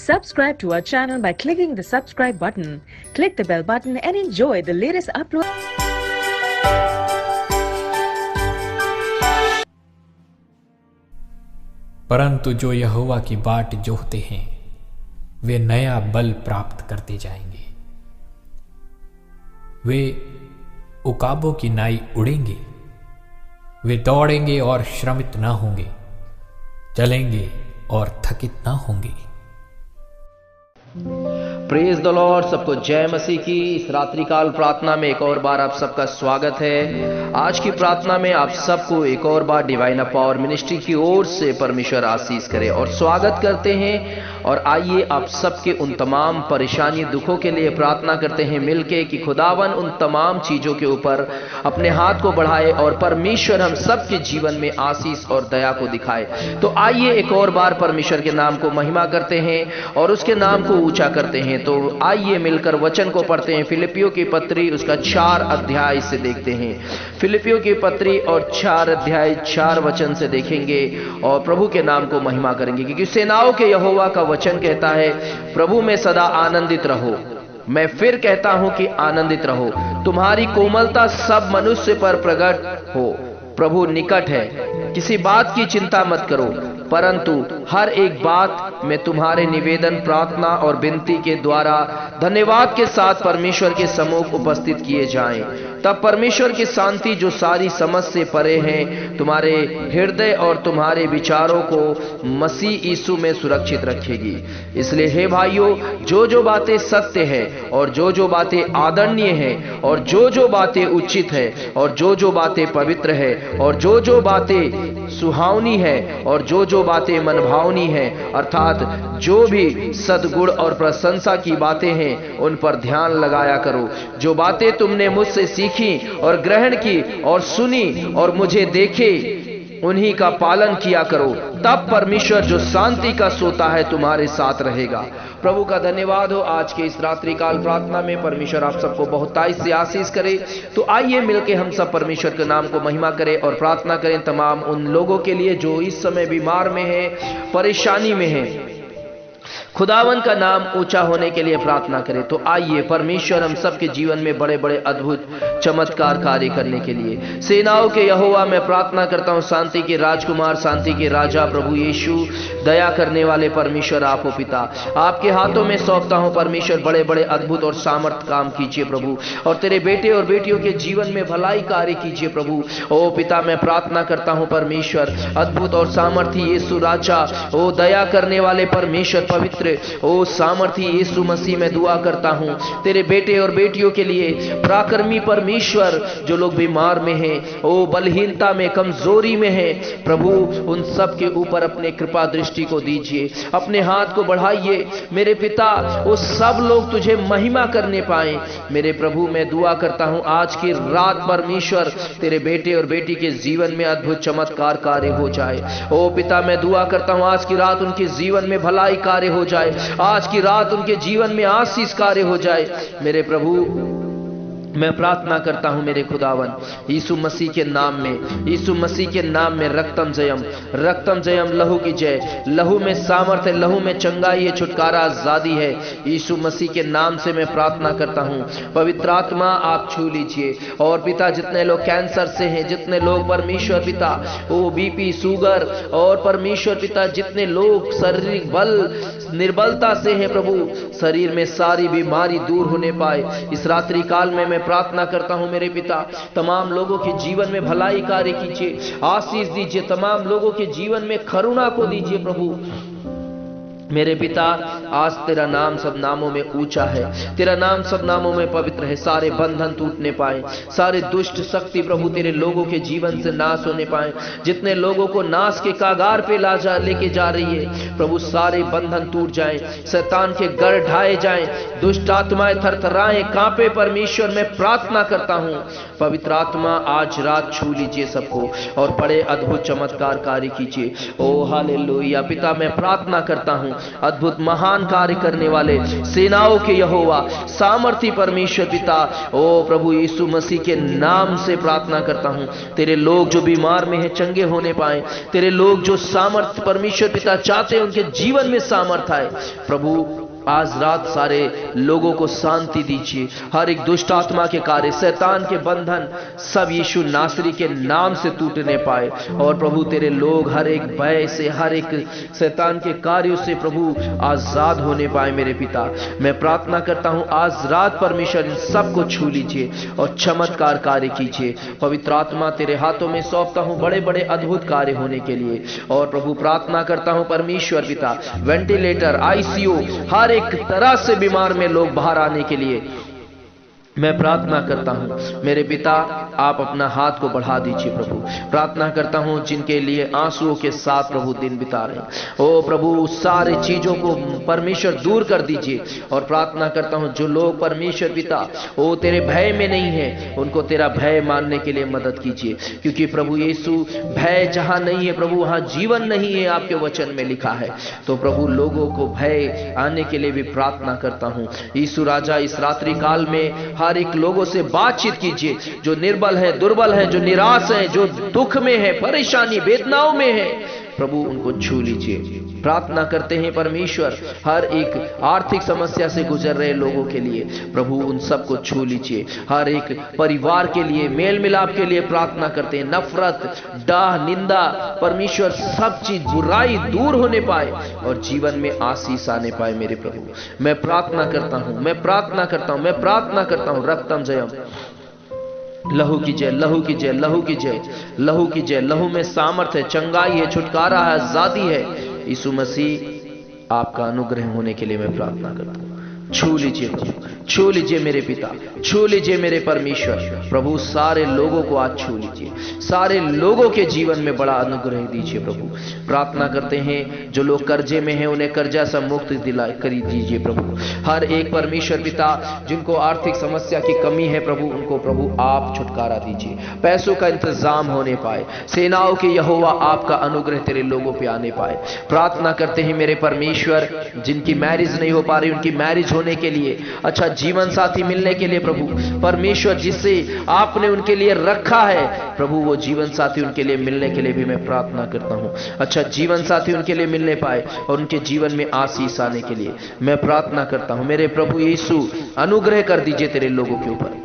Subscribe to our channel by clicking the subscribe button. Click the bell button and enjoy the latest upload. परंतु जो यहोवा की बाट जोहते हैं वे नया बल प्राप्त करते जाएंगे। वे उकाबों की नाई उड़ेंगे, वे दौड़ेंगे और श्रमित ना होंगे, चलेंगे और थकित ना होंगे। Praise the Lord. सबको जय मसीह की। इस रात्रिकाल प्रार्थना में एक और बार आप सबका स्वागत है। आज की प्रार्थना में आप सबको एक और बार डिवाइन पावर मिनिस्ट्री की ओर से परमेश्वर आशीष करे और स्वागत करते हैं। और आइए आप सबके उन तमाम परेशानी दुखों के लिए प्रार्थना करते हैं मिलके कि खुदावन उन तमाम चीजों के ऊपर अपने हाथ को बढ़ाए और परमेश्वर हम सबके जीवन में आशीष और दया को दिखाए। तो आइए एक और बार परमेश्वर के नाम को महिमा करते हैं और उसके नाम को ऊंचा करते हैं। तो आइए मिलकर वचन को पढ़ते हैं। फिलिपियों की पत्री उसका 4 अध्याय से देखते हैं। फिलिपियों की पत्री और 4 अध्याय 4 वचन से देखेंगे और प्रभु के नाम को महिमा करेंगे, क्योंकि सेनाओं के यहोवा का वचन कहता है, प्रभु में सदा आनंदित रहो। मैं फिर कहता हूं कि आनंदित रहो। तुम्हारी कोमलता सब मनुष्य पर प्रकट हो। प्रभु निकट है। किसी बात की चिंता मत करो, परंतु हर एक बात में तुम्हारे निवेदन, प्रार्थना और विनती के द्वारा धन्यवाद के साथ परमेश्वर के सम्मुख उपस्थित किए जाएं। तब परमेश्वर की शांति जो सारी समझ से परे हैं तुम्हारे हृदय और तुम्हारे विचारों को मसीह यीशु में सुरक्षित रखेगी। इसलिए हे भाइयों, जो जो बातें सत्य है और जो जो बातें आदरणीय है और जो जो बातें उचित है और जो जो बातें पवित्र है और जो जो बातें सुहावनी है और जो जो बातें मनभावनी है, अर्थात जो भी सद्गुण और प्रशंसा की बातें हैं उन पर ध्यान लगाया करो। जो बातें तुमने मुझसे सीखी और ग्रहण की और सुनी और मुझे देखे, उन्हीं का पालन किया करो। तब परमेश्वर जो शांति का सोता है तुम्हारे साथ रहेगा। प्रभु का धन्यवाद हो। आज के इस रात्रिकाल प्रार्थना में परमेश्वर आप सबको बहुताई से आशीष करे। तो आइए मिलके हम सब परमेश्वर के नाम को महिमा करें और प्रार्थना करें तमाम उन लोगों के लिए जो इस समय बीमार में हैं, परेशानी में हैं। खुदावन का नाम ऊंचा होने के लिए प्रार्थना करें। तो आइए परमेश्वर हम सबके जीवन में बड़े बड़े अद्भुत चमत्कार कार्य करने के लिए सेनाओं के यहोवा मैं प्रार्थना करता हूं, शांति के राजकुमार, शांति के राजा प्रभु यीशु, दया करने वाले परमेश्वर आप हो पिता, आपके हाथों में सौंपता हूं परमेश्वर। बड़े बड़े अद्भुत और सामर्थ काम कीजिए प्रभु, और तेरे बेटे और बेटियों के जीवन में भलाई कार्य कीजिए प्रभु। ओ पिता, मैं प्रार्थना करता हूं परमेश्वर, अद्भुत और सामर्थी यीशु राजा, ओ दया करने वाले परमेश्वर पवित्र, ओ सामर्थी यीशु मसीह में दुआ करता हूं तेरे बेटे और बेटियों के लिए, पराक्रमी परमेश्वर, जो लोग बीमार में हैं, ओ बलहीनता में, कमजोरी में हैं प्रभु, उन सब के ऊपर अपने कृपा दृष्टि को दीजिए, अपने हाथ को बढ़ाइए मेरे पिता। वो सब लोग तुझे महिमा करने पाए मेरे प्रभु। मैं दुआ करता हूं आज की रात परमेश्वर तेरे बेटे और बेटी के जीवन में अद्भुत चमत्कार कार्य हो जाए। ओ पिता, मैं दुआ करता हूं आज की रात उनके जीवन में भलाई कार्य हो जाए, आज की रात उनके जीवन में आशीष कार्य हो जाए मेरे प्रभु। मैं प्रार्थना करता हूं मेरे खुदावन यीशु मसीह के नाम में, यीशु मसीह के नाम में, रक्तम जयम, रक्तम जयम, लहू की जय। लहू में सामर्थ है, लहू में चंगाई है, छुटकारा, आजादी है। यीशु मसीह के नाम से मैं प्रार्थना करता हूं, पवित्र आत्मा आप छू लीजिए। और पिता, जितने लोग कैंसर से हैं, जितने लोग परमेश्वर पिता वो बीपी, शुगर, और परमेश्वर पिता जितने लोग शारीरिक बल निर्बलता से हैं प्रभु, शरीर में सारी बीमारी दूर होने पाए। इस रात्रि काल में मैं प्रार्थना करता हूं मेरे पिता, तमाम लोगों के जीवन में भलाई कार्य कीजिए, आशीष दीजिए, तमाम लोगों के जीवन में करुणा को दीजिए प्रभु मेरे पिता। आज तेरा नाम सब नामों में ऊंचा है, तेरा नाम सब नामों में पवित्र है। सारे बंधन टूटने पाए, सारे दुष्ट शक्ति प्रभु तेरे लोगों के जीवन से नाश होने पाए। जितने लोगों को नाश के कागार पे लेके जा रही है प्रभु, सारे बंधन टूट जाएं, शैतान के गढ़ ढाए जाएं, दुष्ट आत्माएं थरथराएं, कांपे परमेश्वर। मैं प्रार्थना करता हूं पवित्र आत्मा आज रात छू लीजिए सबको और बड़े अद्भुत चमत्कार कार्य कीजिए। ओ हालेलुया। पिता, मैं प्रार्थना करता हूं अद्भुत महान कार्य करने वाले सेनाओं के यहोवा, सामर्थी परमेश्वर पिता, ओ प्रभु यीशु मसीह के नाम से प्रार्थना करता हूं, तेरे लोग जो बीमार में हैं चंगे होने पाए, तेरे लोग जो सामर्थ परमेश्वर पिता चाहते हैं उनके जीवन में सामर्थ आए। प्रभु आज रात सारे लोगों को शांति दीजिए, हर एक दुष्ट आत्मा के कार्य, शैतान के बंधन सब यीशु नासरी के नाम से टूटने पाए। और प्रभु तेरे लोग हर एक भय से, हर एक शैतान के कार्यों से प्रभु आजाद होने पाए। मेरे पिता मैं प्रार्थना करता हूं आज रात परमेश्वर इन सबको छू लीजिए और चमत्कार कार्य कीजिए। पवित्र आत्मा तेरे हाथों में सौंपता हूं बड़े बड़े अद्भुत कार्य होने के लिए। और प्रभु प्रार्थना करता हूं परमेश्वर पिता, वेंटिलेटर, आईसीयू, हर एक तरह से बीमार में लोग बाहर आने के लिए मैं प्रार्थना करता हूं। मेरे पिता आप अपना हाथ को बढ़ा दीजिए। प्रभु प्रार्थना करता हूं जिनके लिए आंसुओं के साथ प्रभु दिन बिता रहे हैं, ओ प्रभु सारे चीजों को परमेश्वर दूर कर दीजिए। और प्रार्थना करता हूं जो लोग परमेश्वर पिता ओ तेरे भय में नहीं है, उनको तेरा भय मानने के लिए मदद कीजिए, क्योंकि प्रभु यीशु भय जहां नहीं है प्रभु वहां जीवन नहीं है, आपके वचन में लिखा है। तो प्रभु लोगों को भय आने के लिए भी प्रार्थना करता हूं। यीशु राजा इस रात्रि काल में हर एक लोगों से बातचीत कीजिए, जो निर्बल है, दुर्बल है, जो निराश है, जो दुख में है, परेशानी वेदनाओं में है, प्रभु उनको छू लीजिए। प्रार्थना करते हैं परमेश्वर हर एक आर्थिक समस्या से गुजर रहे लोगों के लिए, प्रभु उन सबको छू लीजिए। हर एक परिवार के लिए, मेल मिलाप के लिए प्रार्थना करते हैं। नफरत, डाह, निंदा, परमेश्वर सब चीज बुराई दूर होने पाए और जीवन में आशीष आने पाए। मेरे प्रभु मैं प्रार्थना करता हूं, मैं प्रार्थना करता हूं, मैं प्रार्थना करता हूं। रक्तम जयम, लहू की जय, लहू की जय, लहू की जय, लहू की जय। लहू में सामर्थ है, चंगाई है, छुटकारा है, आजादी है। यीशु मसीह आपका अनुग्रह होने के लिए मैं प्रार्थना करता हूं। छू लीजिए प्रभु, छू लीजिए मेरे पिता, छू लीजिए मेरे परमेश्वर। प्रभु सारे लोगों को आज छू लीजिए, सारे लोगों के जीवन में बड़ा अनुग्रह दीजिए। प्रभु प्रार्थना करते हैं जो लोग कर्जे में हैं उन्हें कर्जा से मुक्त दिला करी दीजिए। प्रभु हर एक परमेश्वर पिता जिनको आर्थिक समस्या की कमी है प्रभु उनको प्रभु आप छुटकारा दीजिए, पैसों का इंतजाम होने पाए। सेनाओं के यहोवा आपका अनुग्रह तेरे लोगों पे आने पाए। प्रार्थना करते हैं मेरे परमेश्वर जिनकी मैरिज नहीं हो पा रही उनकी मैरिज होने के लिए, अच्छा जीवन साथी मिलने के लिए प्रभु परमेश्वर जिससे आपने उनके लिए रखा है प्रभु वो जीवन साथी उनके लिए मिलने के लिए भी मैं प्रार्थना करता हूं। अच्छा जीवन साथी उनके लिए मिलने पाए और उनके जीवन में आशीष आने के लिए मैं प्रार्थना करता हूं। मेरे प्रभु यीशु अनुग्रह कर दीजिए तेरे लोगों के ऊपर।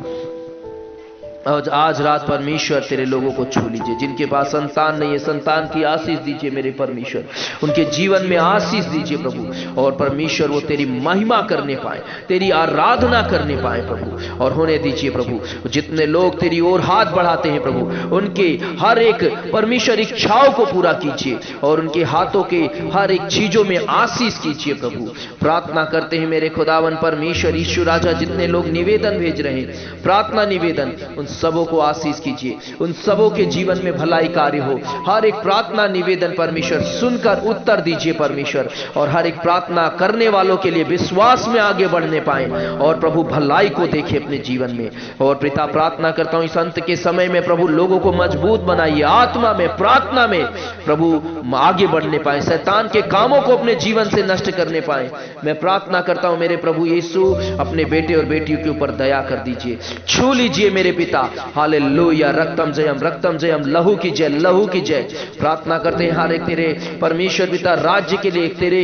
और आज रात परमेश्वर तेरे लोगों को छू लीजिए। जिनके पास संतान नहीं है संतान की आशीष दीजिए मेरे परमेश्वर, उनके जीवन में आशीष दीजिए प्रभु। और परमेश्वर वो तेरी महिमा करने पाए, तेरी आराधना करने पाए प्रभु। और होने दीजिए प्रभु जितने लोग तेरी ओर हाथ बढ़ाते हैं प्रभु उनके हर एक परमेश्वर इच्छाओं को पूरा कीजिए और उनके हाथों के हर एक चीजों में आशीष कीजिए प्रभु। प्रार्थना करते हैं मेरे खुदावन परमेश्वर यीशु राजा जितने लोग निवेदन भेज रहे हैं प्रार्थना निवेदन उन सबों को आशीष कीजिए, उन सबों के जीवन में भलाई कार्य हो। हर एक प्रार्थना निवेदन परमेश्वर सुनकर उत्तर दीजिए परमेश्वर और हर एक प्रार्थना करने वालों के लिए विश्वास में आगे बढ़ने पाए और प्रभु भलाई को देखे अपने जीवन में। और पिता प्रार्थना करता हूं इस अंत के समय में प्रभु लोगों को मजबूत बनाइए, आत्मा में प्रार्थना में प्रभु आगे बढ़ने पाए, शैतान के कामों को अपने जीवन से नष्ट करने पाए। मैं प्रार्थना करता हूं मेरे प्रभु यीशु अपने बेटे और बेटियों के ऊपर दया कर दीजिए, छू लीजिए मेरे पिता। हालेलुया, रक्तम जयम, रक्तम जयम, लहू की जय, लहू की जय। प्रार्थना करते हैं हर एक तेरे परमेश्वर पिता राज्य के लिए, तेरे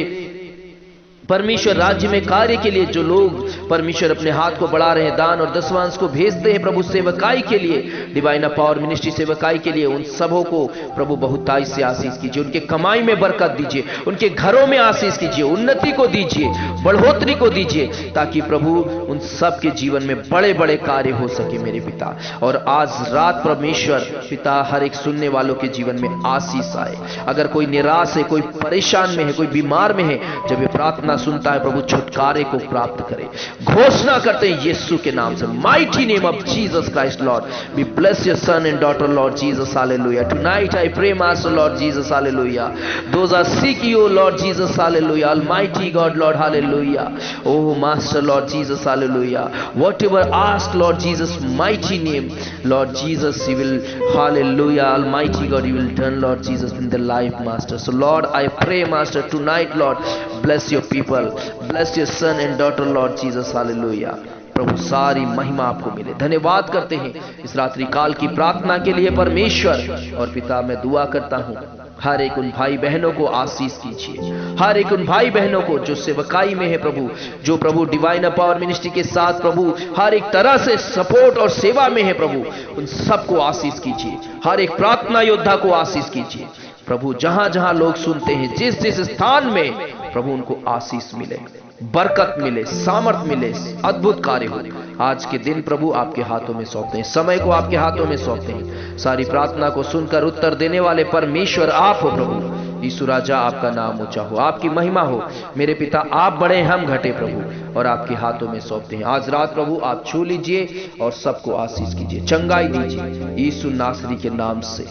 परमेश्वर राज्य में कार्य के लिए जो लोग परमेश्वर अपने हाथ को बढ़ा रहे हैं दान और दशवांश को भेजते हैं प्रभु सेवकाई के लिए, डिवाइन पावर मिनिस्ट्री सेवकाई के लिए, उन सबों को प्रभु बहुताई से आशीष कीजिए, उनके कमाई में बरकत दीजिए, उनके घरों में आशीष कीजिए, उन्नति को दीजिए, बढ़ोतरी को दीजिए ताकि प्रभु उन सब के जीवन में बड़े बड़े कार्य हो सके मेरे पिता। और आज रात परमेश्वर पिता हर एक सुनने वालों के जीवन में आशीष आए। अगर कोई निराश है, कोई परेशान में है, कोई बीमार में है, जब ये प्रार्थना सुनता है प्रभु छुटकारे को प्राप्त करे। घोषणा करते हैं यीशु के नाम से, mighty name of Jesus Christ Lord we bless your son and daughter Lord Jesus hallelujah. Tonight I pray master Lord Jesus hallelujah, those are seek you Lord Jesus hallelujah, almighty God Lord hallelujah. hallelujah. Oh Master Lord Jesus, hallelujah. Whatever ask Lord Jesus mighty name, Lord Jesus, you will, hallelujah, Almighty God, you will turn Lord Jesus in their life, Master. So Lord, I pray, Master, tonight Lord, bless your people, bless your son and daughter Lord Jesus, hallelujah. प्रभु सारी महिमा आपको मिले। धन्यवाद करते हैं इस रात्रि काल की प्रार्थना के लिए परमेश्वर। और पिता, मैं दुआ करता हूं हर एक उन भाई बहनों को आशीष कीजिए, हर एक उन भाई बहनों को जो सेवकाई में है प्रभु, जो प्रभु डिवाइन पावर मिनिस्ट्री के साथ प्रभु हर एक तरह से सपोर्ट और सेवा में है प्रभु, उन सबको आशीष कीजिए। हर एक प्रार्थना योद्धा को आशीष कीजिए प्रभु। जहां जहां लोग सुनते हैं, जिस जिस स्थान में प्रभु, उनको आशीष मिले, बरकत मिले, सामर्थ मिले, अद्भुत कार्य हो। आज के दिन प्रभु आपके हाथों में सौंपते हैं, समय को आपके हाथों में सौंपते हैं। सारी प्रार्थना को सुनकर उत्तर देने वाले परमेश्वर आप हो प्रभु। यीशु राजा, आपका नाम ऊंचा हो, आपकी महिमा हो। मेरे पिता, आप बड़े, हम घटे प्रभु, और आपके हाथों में सौंपते हैं। आज रात प्रभु आप छू लीजिए और सबको आशीष कीजिए, चंगाई दीजिए यीशु नासरी के नाम से।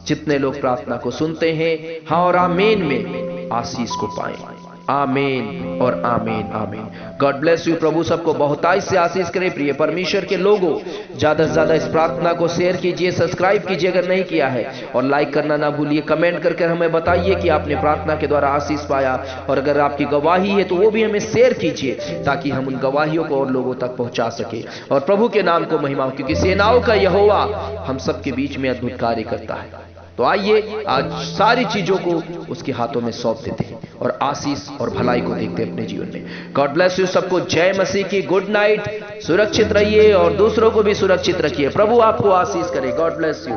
जितने लोग प्रार्थना को सुनते हैं हाँ और आमीन में आशीष को पाएं। आमीन और आमीन आमीन। God bless you. प्रभु सबको बहुतायत से आशीष करे। प्रिय परमेश्वर के लोगों, ज्यादा से ज्यादा इस प्रार्थना को शेयर कीजिए, सब्सक्राइब कीजिए अगर नहीं किया है, और लाइक करना ना भूलिए। कमेंट करके हमें बताइए कि आपने प्रार्थना के द्वारा आशीष पाया, और अगर आपकी गवाही है तो वो भी हमें शेयर कीजिए, ताकि हम उन गवाहियों को और लोगों तक पहुंचा सके, और प्रभु के नाम को महिमा हो, क्योंकि सेनाओं का यहोवा हम सबके बीच में अद्भुत कार्य करता है। तो आइए आज सारी चीजों को उसके हाथों में सौंप देते हैं और आशीष और भलाई को देखते हैं अपने जीवन में। God bless you. सबको जय मसीह की। Good night. सुरक्षित रहिए और दूसरों को भी सुरक्षित रखिए। प्रभु आपको आशीष करे। God bless you.